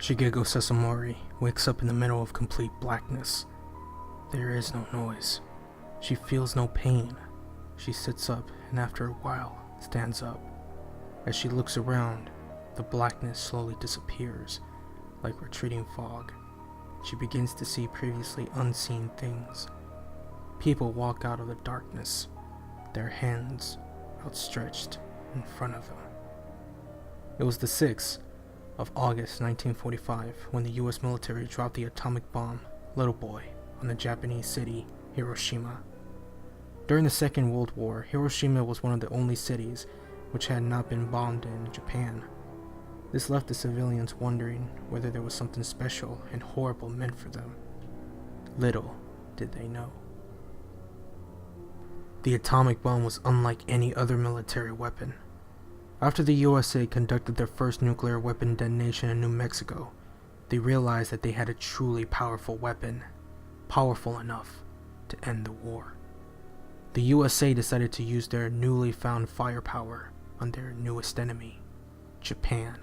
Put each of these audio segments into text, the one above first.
Shigeko Sasamori wakes up in the middle of complete blackness. There is no noise. She feels no pain. She sits up and after a while stands up. As she looks around, the blackness slowly disappears like retreating fog. She begins to see previously unseen things. People walk out of the darkness, their hands outstretched in front of them. It was the 6th of August 1945 when the US military dropped the atomic bomb, Little Boy, on the Japanese city, Hiroshima. During the Second World War, Hiroshima was one of the only cities which had not been bombed in Japan. This left the civilians wondering whether there was something special and horrible meant for them. Little did they know. The atomic bomb was unlike any other military weapon. After the USA conducted their first nuclear weapon detonation in New Mexico, they realized that they had a truly powerful weapon, powerful enough to end the war. The USA decided to use their newly found firepower on their newest enemy, Japan.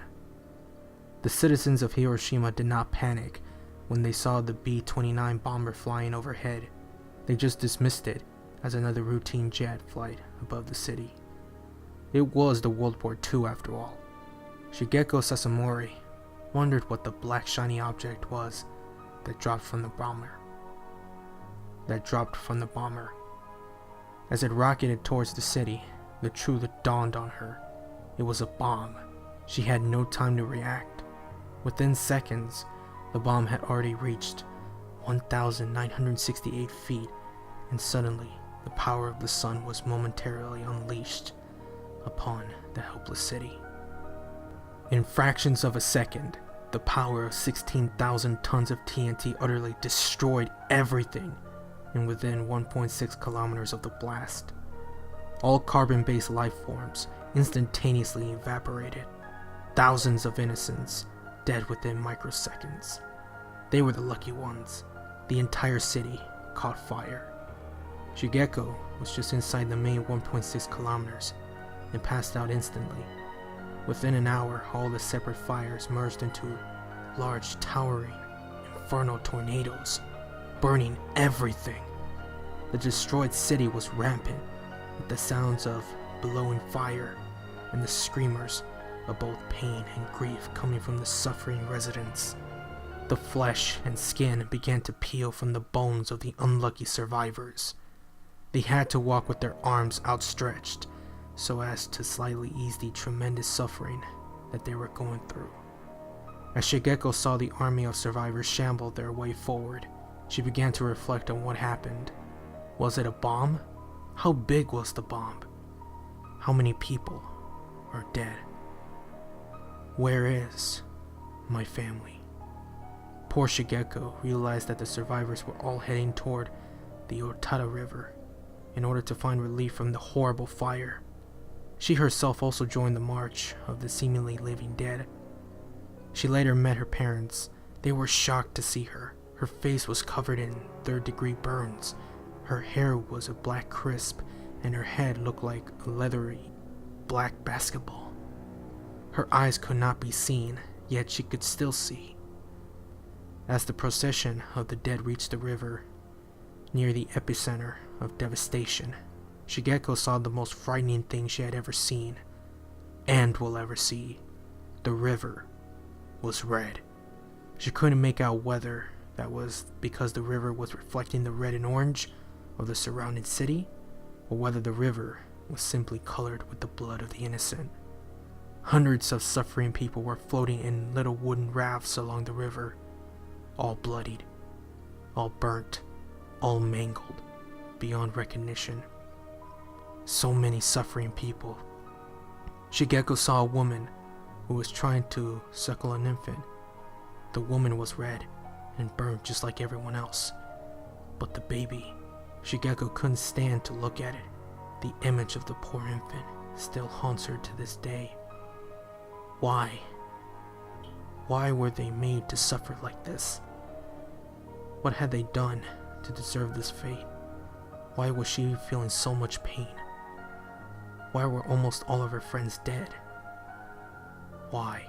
The citizens of Hiroshima did not panic when they saw the B-29 bomber flying overhead. They just dismissed it as another routine jet flight above the city. It was the World War II after all. Shigeko Sasamori wondered what the black shiny object was that dropped from the bomber. As it rocketed towards the city, the truth dawned on her. It was a bomb. She had no time to react. Within seconds, the bomb had already reached 1,968 feet, and suddenly the power of the sun was momentarily unleashed upon the helpless city. In fractions of a second, the power of 16,000 tons of TNT utterly destroyed everything and within 1.6 kilometers of the blast. All carbon-based life forms instantaneously evaporated. Thousands of innocents dead within microseconds. They were the lucky ones. The entire city caught fire. Shigeko was just inside the main 1.6 kilometers and passed out instantly. Within an hour, all the separate fires merged into large, towering, infernal tornadoes, burning everything. The destroyed city was rampant, with the sounds of blowing fire and the screamers of both pain and grief coming from the suffering residents. The flesh and skin began to peel from the bones of the unlucky survivors. They had to walk with their arms outstretched so as to slightly ease the tremendous suffering that they were going through. As Shigeko saw the army of survivors shamble their way forward, she began to reflect on what happened. Was it a bomb? How big was the bomb? How many people are dead? Where is my family? Poor Shigeko realized that the survivors were all heading toward the Otada River in order to find relief from the horrible fire. She herself also joined the march of the seemingly living dead. She later met her parents. They were shocked to see her. Her face was covered in third-degree burns. Her hair was a black crisp, and her head looked like a leathery black basketball. Her eyes could not be seen, yet she could still see. As the procession of the dead reached the river, near the epicenter of devastation, Shigeko saw the most frightening thing she had ever seen, and will ever see. The river was red. She couldn't make out whether that was because the river was reflecting the red and orange of the surrounding city, or whether the river was simply colored with the blood of the innocent. Hundreds of suffering people were floating in little wooden rafts along the river, all bloodied, all burnt, all mangled, beyond recognition. So many suffering people. Shigeko saw a woman who was trying to suckle an infant. The woman was red and burned just like everyone else. But the baby, Shigeko couldn't stand to look at it. The image of the poor infant still haunts her to this day. Why? Why were they made to suffer like this? What had they done to deserve this fate? Why was she feeling so much pain? Why were almost all of her friends dead? Why?